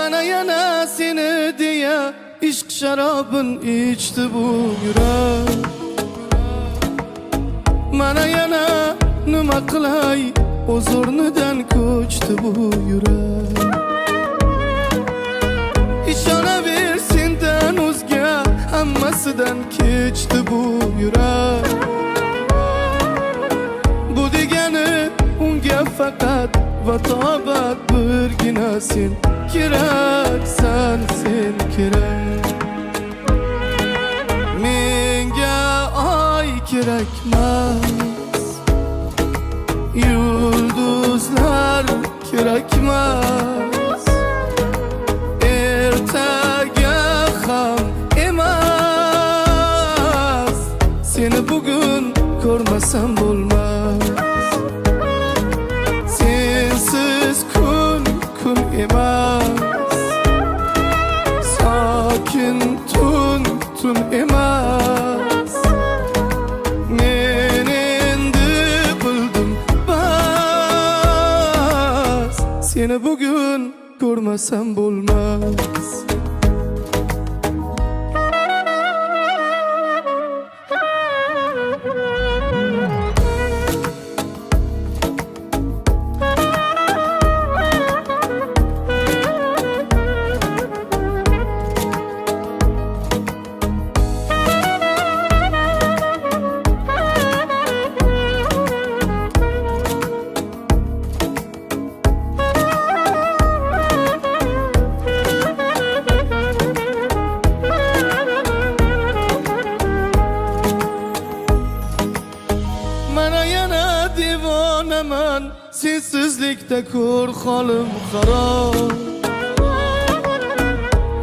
Mana yana seni diye ishq sharobin ichdi bu yurak. Mana yana nima qilay, o'z o'rnidan ko'chdi bu yurak. İshonaver sendan o'zga hammasidan kechdi bu yurak. Bu degani unga faqat vatobat birgina sen keraksan, sen kerak. Menga oy kerakmas, yulduzlar kerakmas, ertaga ham emas. Seni bugun ko'rmasam bo'lmas. Sensiz kun emas, sokin tun emas. Men endi bildim bas, seni bugun ko'rmasam bo'lmas. Mana yana devonaman, sensizlikda ko'r holim xarob.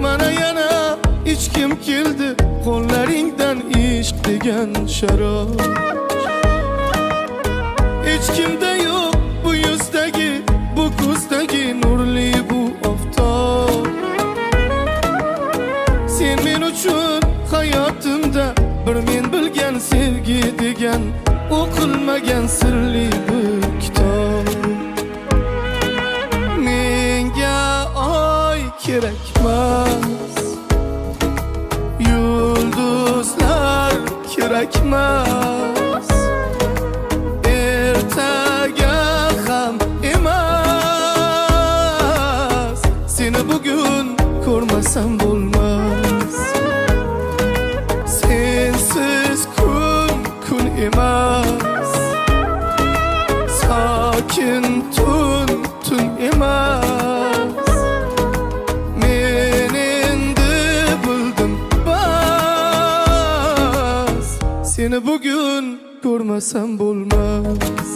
Mana yana ichkim keldi qo'llaringdan ishq degan sharob. Hech kimda yo'q bu yuzdagi, bu ko'zdagi nurli bu oftob. Sen men uchun hayotimda bir men bilgan sevgi degan o'qilmagan sirli bir kitob. Menga oy kerakmas, yulduzlar kerakmas, ertaga ham emas. Seni bugun ko'rmasam bo'lmas. Sensiz kun emas, sokin tun emas. Men endi bildim bas, seni bugun ko'rmasam bo'lmas.